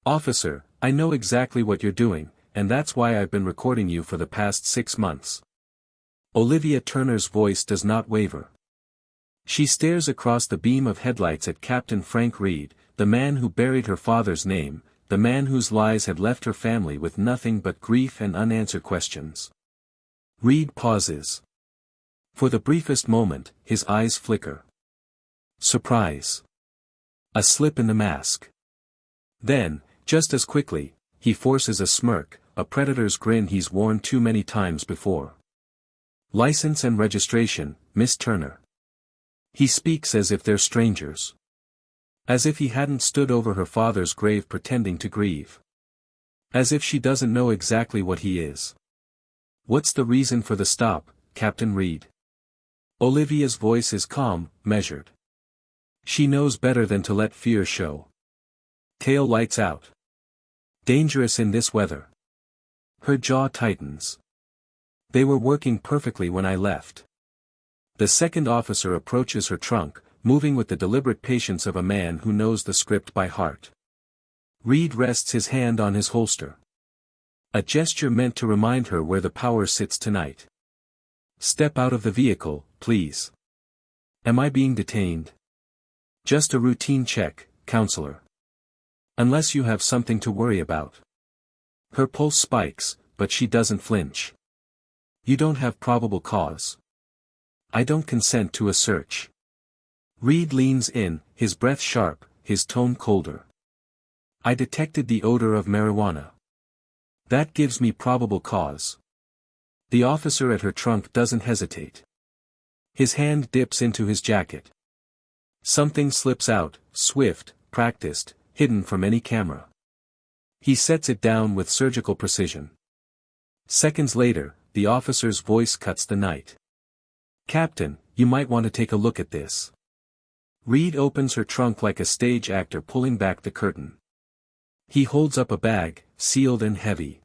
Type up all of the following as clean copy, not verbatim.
Officer, I know exactly what you're doing, and that's why I've been recording you for the past 6 months. Olivia Turner's voice does not waver. She stares across the beam of headlights at Captain Frank Reed, the man who buried her father's name, the man whose lies had left her family with nothing but grief and unanswered questions. Reed pauses. For the briefest moment, his eyes flicker. Surprise. A slip in the mask. Then, just as quickly, he forces a smirk, a predator's grin he's worn too many times before. License and registration, Miss Turner. He speaks as if they're strangers. As if he hadn't stood over her father's grave pretending to grieve. As if she doesn't know exactly what he is. What's the reason for the stop, Captain Reed? Olivia's voice is calm, measured. She knows better than to let fear show. Tail lights out. Dangerous in this weather. Her jaw tightens. They were working perfectly when I left. The second officer approaches her trunk, moving with the deliberate patience of a man who knows the script by heart. Reed rests his hand on his holster. A gesture meant to remind her where the power sits tonight. Step out of the vehicle, please. Am I being detained? Just a routine check, counselor. Unless you have something to worry about. Her pulse spikes, but she doesn't flinch. You don't have probable cause. I don't consent to a search. Reed leans in, his breath sharp, his tone colder. I detected the odor of marijuana. That gives me probable cause. The officer at her trunk doesn't hesitate. His hand dips into his jacket. Something slips out, swift, practiced, hidden from any camera. He sets it down with surgical precision. Seconds later, the officer's voice cuts the night. Captain, you might want to take a look at this. Reed opens her trunk like a stage actor pulling back the curtain. He holds up a bag, sealed and heavy.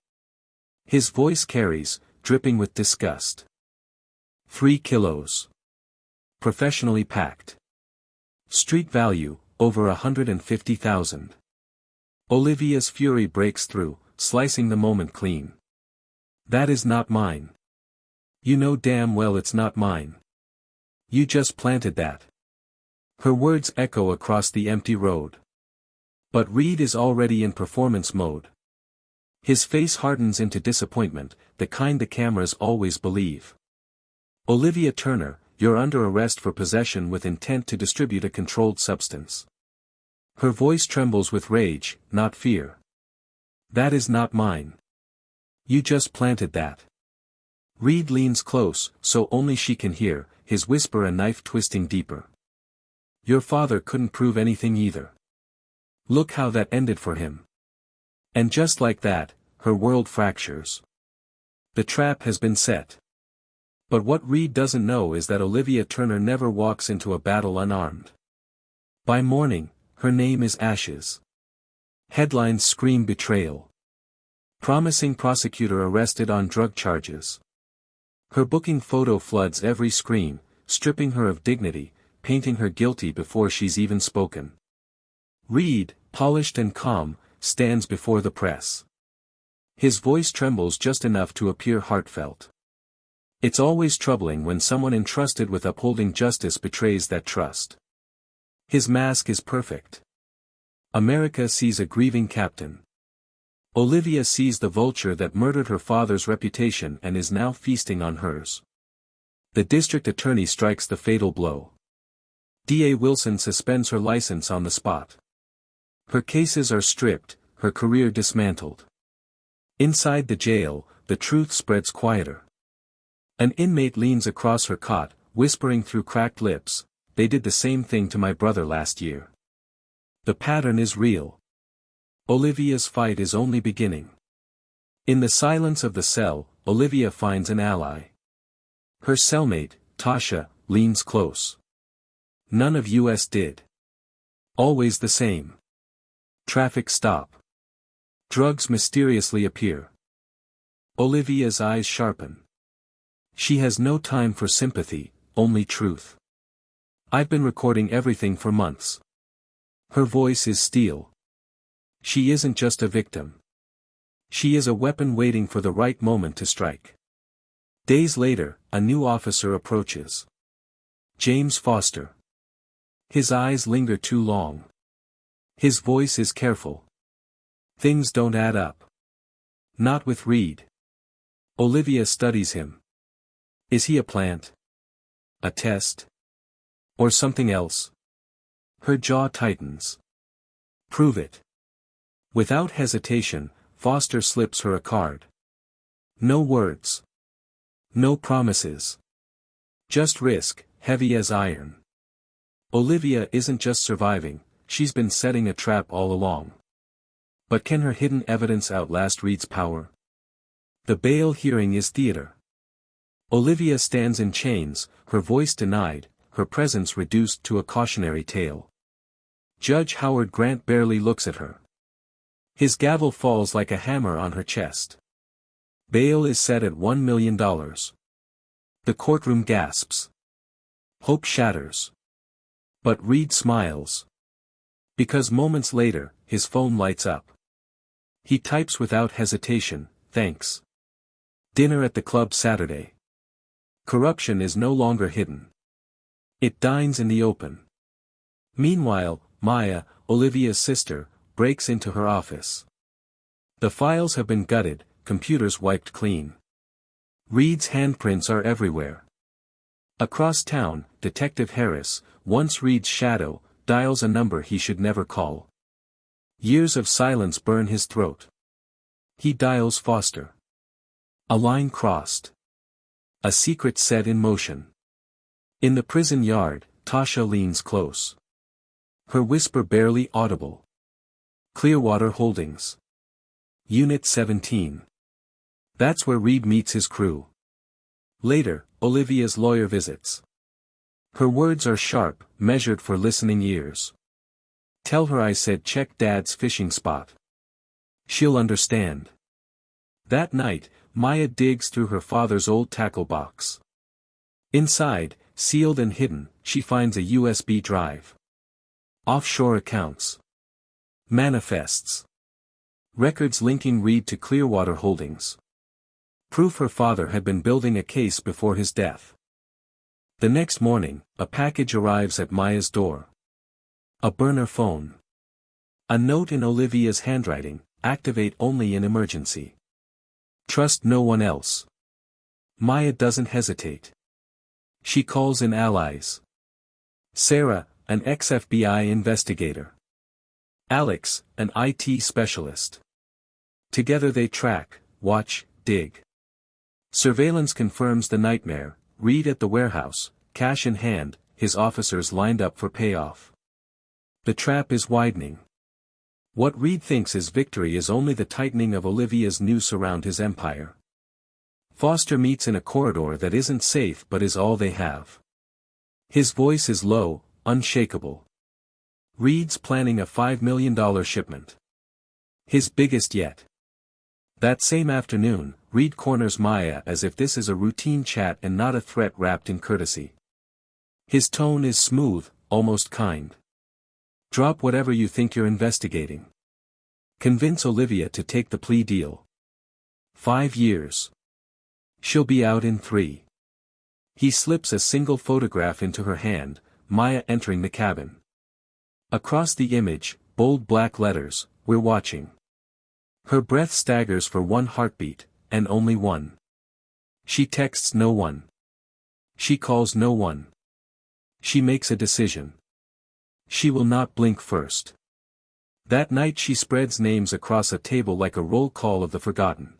His voice carries, dripping with disgust. 3 kilos. Professionally packed. Street value, over 150,000. Olivia's fury breaks through, slicing the moment clean. That is not mine. You know damn well it's not mine. You just planted that. Her words echo across the empty road. But Reed is already in performance mode. His face hardens into disappointment, the kind the cameras always believe. Olivia Turner, you're under arrest for possession with intent to distribute a controlled substance. Her voice trembles with rage, not fear. That is not mine. You just planted that. Reed leans close, so only she can hear, his whisper a knife twisting deeper. Your father couldn't prove anything either. Look how that ended for him. And just like that, her world fractures. The trap has been set. But what Reed doesn't know is that Olivia Turner never walks into a battle unarmed. By morning, her name is ashes. Headlines scream betrayal. Promising prosecutor arrested on drug charges. Her booking photo floods every screen, stripping her of dignity, painting her guilty before she's even spoken. Reed, polished and calm, stands before the press. His voice trembles just enough to appear heartfelt. It's always troubling when someone entrusted with upholding justice betrays that trust. His mask is perfect. America sees a grieving captain. Olivia sees the vulture that murdered her father's reputation and is now feasting on hers. The district attorney strikes the fatal blow. D.A. Wilson suspends her license on the spot. Her cases are stripped, her career dismantled. Inside the jail, the truth spreads quieter. An inmate leans across her cot, whispering through cracked lips, "They did the same thing to my brother last year." The pattern is real. Olivia's fight is only beginning. In the silence of the cell, Olivia finds an ally. Her cellmate, Tasha, leans close. None of us did. Always the same. Traffic stop. Drugs mysteriously appear. Olivia's eyes sharpen. She has no time for sympathy, only truth. I've been recording everything for months. Her voice is steel. She isn't just a victim. She is a weapon waiting for the right moment to strike. Days later, a new officer approaches. James Foster. His eyes linger too long. His voice is careful. Things don't add up. Not with Reed. Olivia studies him. Is he a plant? A test? Or something else? Her jaw tightens. Prove it. Without hesitation, Foster slips her a card. No words. No promises. Just risk, heavy as iron. Olivia isn't just surviving, she's been setting a trap all along. But can her hidden evidence outlast Reed's power? The bail hearing is theater. Olivia stands in chains, her voice denied, her presence reduced to a cautionary tale. Judge Howard Grant barely looks at her. His gavel falls like a hammer on her chest. Bail is set at $1 million. The courtroom gasps. Hope shatters. But Reed smiles. Because moments later, his phone lights up. He types without hesitation, thanks. Dinner at the club Saturday. Corruption is no longer hidden. It dines in the open. Meanwhile, Maya, Olivia's sister, breaks into her office. The files have been gutted, computers wiped clean. Reed's handprints are everywhere. Across town, Detective Harris, once Reed's shadow, dials a number he should never call. Years of silence burn his throat. He dials Foster. A line crossed. A secret set in motion. In the prison yard, Tasha leans close. Her whisper barely audible. Clearwater Holdings. Unit 17. That's where Reed meets his crew. Later, Olivia's lawyer visits. Her words are sharp, measured for listening ears. Tell her I said check Dad's fishing spot. She'll understand. That night, Maya digs through her father's old tackle box. Inside, sealed and hidden, she finds a USB drive. Offshore accounts. Manifests. Records linking Reed to Clearwater Holdings. Proof her father had been building a case before his death. The next morning, a package arrives at Maya's door. A burner phone. A note in Olivia's handwriting, activate only in emergency. Trust no one else. Maya doesn't hesitate. She calls in allies. Sarah, an ex-FBI investigator. Alex, an IT specialist. Together they track, watch, dig. Surveillance confirms the nightmare, Reed at the warehouse, cash in hand, his officers lined up for payoff. The trap is widening. What Reed thinks is victory is only the tightening of Olivia's noose around his empire. Foster meets in a corridor that isn't safe but is all they have. His voice is low, unshakable. Reed's planning a $5 million shipment. His biggest yet. That same afternoon, Reed corners Maya as if this is a routine chat and not a threat wrapped in courtesy. His tone is smooth, almost kind. Drop whatever you think you're investigating. Convince Olivia to take the plea deal. 5 years. She'll be out in 3. He slips a single photograph into her hand, Maya entering the cabin. Across the image, bold black letters, "We're watching." Her breath staggers for one heartbeat, and only one. She texts no one. She calls no one. She makes a decision. She will not blink first. That night she spreads names across a table like a roll call of the forgotten.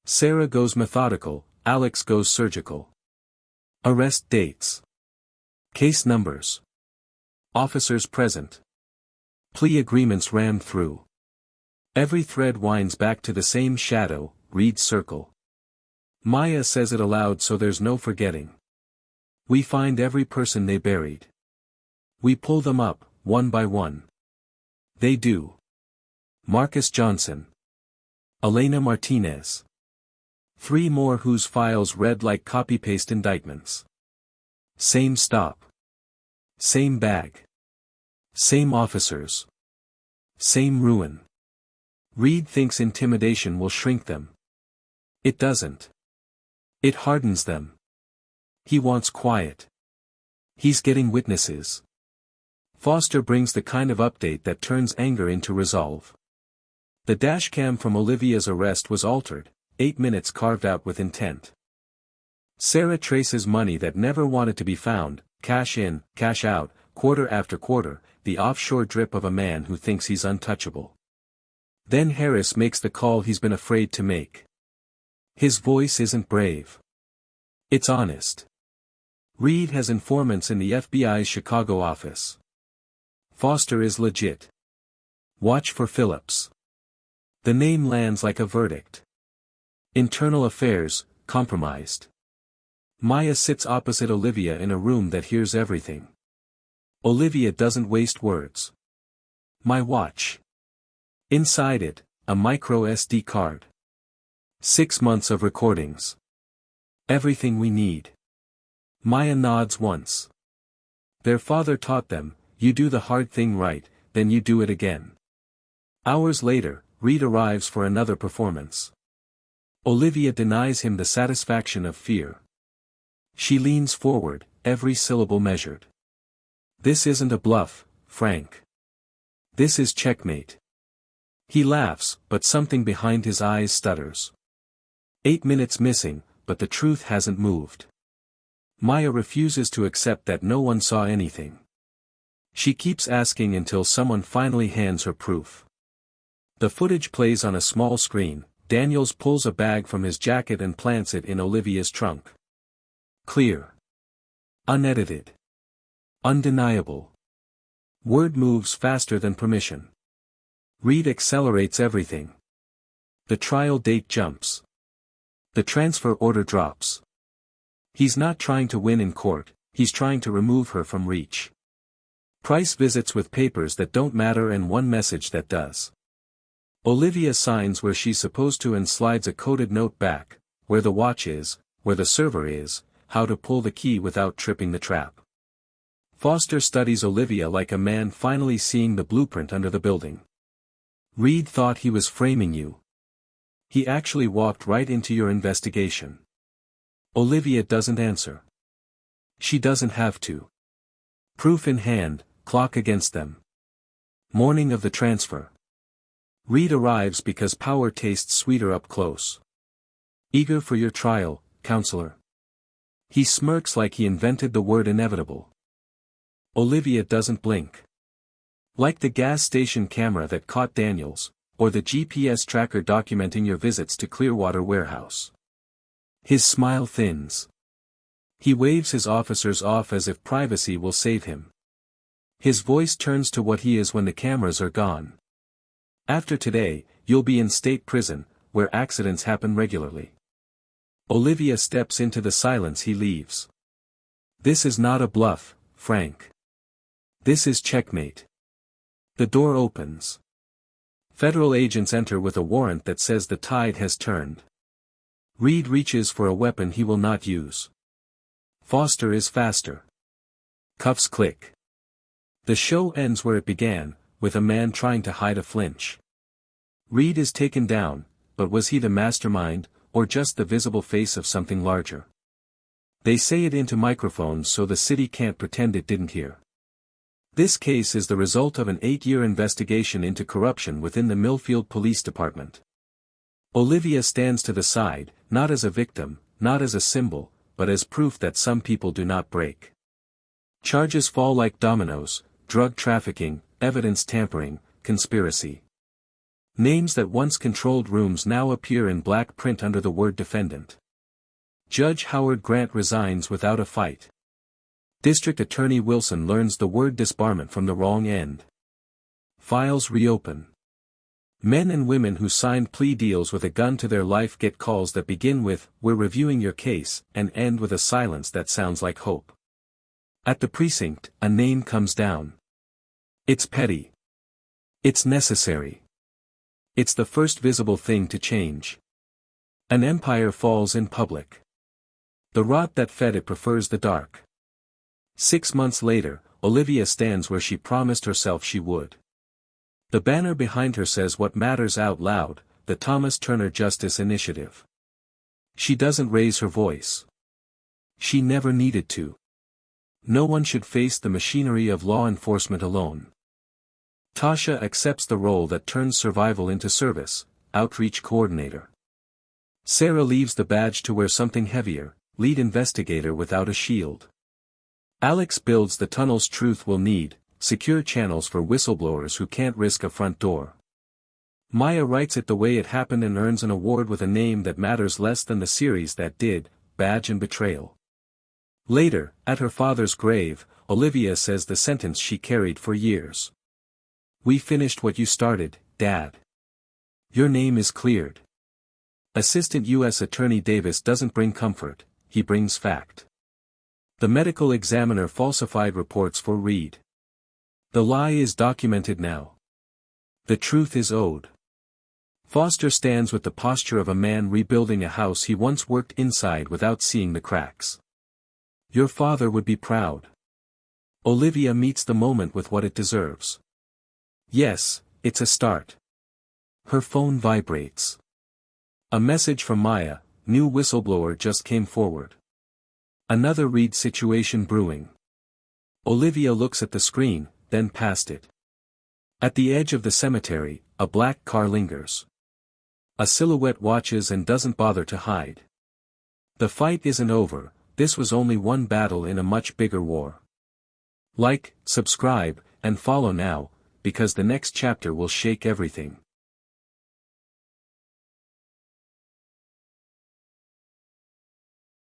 Sarah goes methodical, Alex goes surgical. Arrest dates. Case numbers. Officers present. Plea agreements rammed through. Every thread winds back to the same shadow, Reed's circle. Maya says it aloud so there's no forgetting. We find every person they buried. We pull them up, one by one. They do. Marcus Johnson. Elena Martinez. 3 more whose files read like copy-paste indictments. Same stop. Same bag. Same officers. Same ruin. Reed thinks intimidation will shrink them. It doesn't. It hardens them. He wants quiet. He's getting witnesses. Foster brings the kind of update that turns anger into resolve. The dashcam from Olivia's arrest was altered, 8 minutes carved out with intent. Sarah traces money that never wanted to be found, cash in, cash out, quarter after quarter, the offshore drip of a man who thinks he's untouchable. Then Harris makes the call he's been afraid to make. His voice isn't brave. It's honest. Reed has informants in the FBI's Chicago office. Foster is legit. Watch for Phillips. The name lands like a verdict. Internal affairs, compromised. Maya sits opposite Olivia in a room that hears everything. Olivia doesn't waste words. My watch. Inside it, a micro SD card. 6 months of recordings. Everything we need. Maya nods once. Their father taught them, you do the hard thing right, then you do it again. Hours later, Reed arrives for another performance. Olivia denies him the satisfaction of fear. She leans forward, every syllable measured. This isn't a bluff, Frank. This is checkmate. He laughs, but something behind his eyes stutters. 8 minutes missing, but the truth hasn't moved. Maya refuses to accept that no one saw anything. She keeps asking until someone finally hands her proof. The footage plays on a small screen. Daniels pulls a bag from his jacket and plants it in Olivia's trunk. Clear. Unedited. Undeniable. Word moves faster than permission. Reed accelerates everything. The trial date jumps. The transfer order drops. He's not trying to win in court, he's trying to remove her from reach. Price visits with papers that don't matter and one message that does. Olivia signs where she's supposed to and slides a coded note back, where the watch is, where the server is, how to pull the key without tripping the trap. Foster studies Olivia like a man finally seeing the blueprint under the building. Reed thought he was framing you. He actually walked right into your investigation. Olivia doesn't answer. She doesn't have to. Proof in hand, clock against them. Morning of the transfer. Reed arrives because power tastes sweeter up close. Eager for your trial, counselor. He smirks like he invented the word inevitable. Olivia doesn't blink. Like the gas station camera that caught Daniels, or the GPS tracker documenting your visits to Clearwater Warehouse. His smile thins. He waves his officers off as if privacy will save him. His voice turns to what he is when the cameras are gone. After today, you'll be in state prison, where accidents happen regularly. Olivia steps into the silence he leaves. This is not a bluff, Frank. This is checkmate. The door opens. Federal agents enter with a warrant that says the tide has turned. Reed reaches for a weapon he will not use. Foster is faster. Cuffs click. The show ends where it began, with a man trying to hide a flinch. Reed is taken down, but was he the mastermind, or just the visible face of something larger? They say it into microphones so the city can't pretend it didn't hear. This case is the result of an 8-year investigation into corruption within the Millfield Police Department. Olivia stands to the side, not as a victim, not as a symbol, but as proof that some people do not break. Charges fall like dominoes: drug trafficking, evidence tampering, conspiracy. Names that once controlled rooms now appear in black print under the word defendant. Judge Howard Grant resigns without a fight. District Attorney Wilson learns the word disbarment from the wrong end. Files reopen. Men and women who signed plea deals with a gun to their life get calls that begin with, "We're reviewing your case," and end with a silence that sounds like hope. At the precinct, a name comes down. It's petty. It's necessary. It's the first visible thing to change. An empire falls in public. The rot that fed it prefers the dark. 6 months later, Olivia stands where she promised herself she would. The banner behind her says what matters out loud, the Thomas Turner Justice Initiative. She doesn't raise her voice. She never needed to. No one should face the machinery of law enforcement alone. Tasha accepts the role that turns survival into service, outreach coordinator. Sarah leaves the badge to wear something heavier, lead investigator without a shield. Alex builds the tunnels truth will need, secure channels for whistleblowers who can't risk a front door. Maya writes it the way it happened and earns an award with a name that matters less than the series that did, Badge and Betrayal. Later, at her father's grave, Olivia says the sentence she carried for years. We finished what you started, Dad. Your name is cleared. Assistant U.S. Attorney Davis doesn't bring comfort, he brings fact. The medical examiner falsified reports for Reed. The lie is documented now. The truth is owed. Foster stands with the posture of a man rebuilding a house he once worked inside without seeing the cracks. Your father would be proud. Olivia meets the moment with what it deserves. Yes, it's a start. Her phone vibrates. A message from Maya, new whistleblower just came forward. Another Reed situation brewing. Olivia looks at the screen, then past it. At the edge of the cemetery, a black car lingers. A silhouette watches and doesn't bother to hide. The fight isn't over, this was only one battle in a much bigger war. Like, subscribe, and follow now, because the next chapter will shake everything.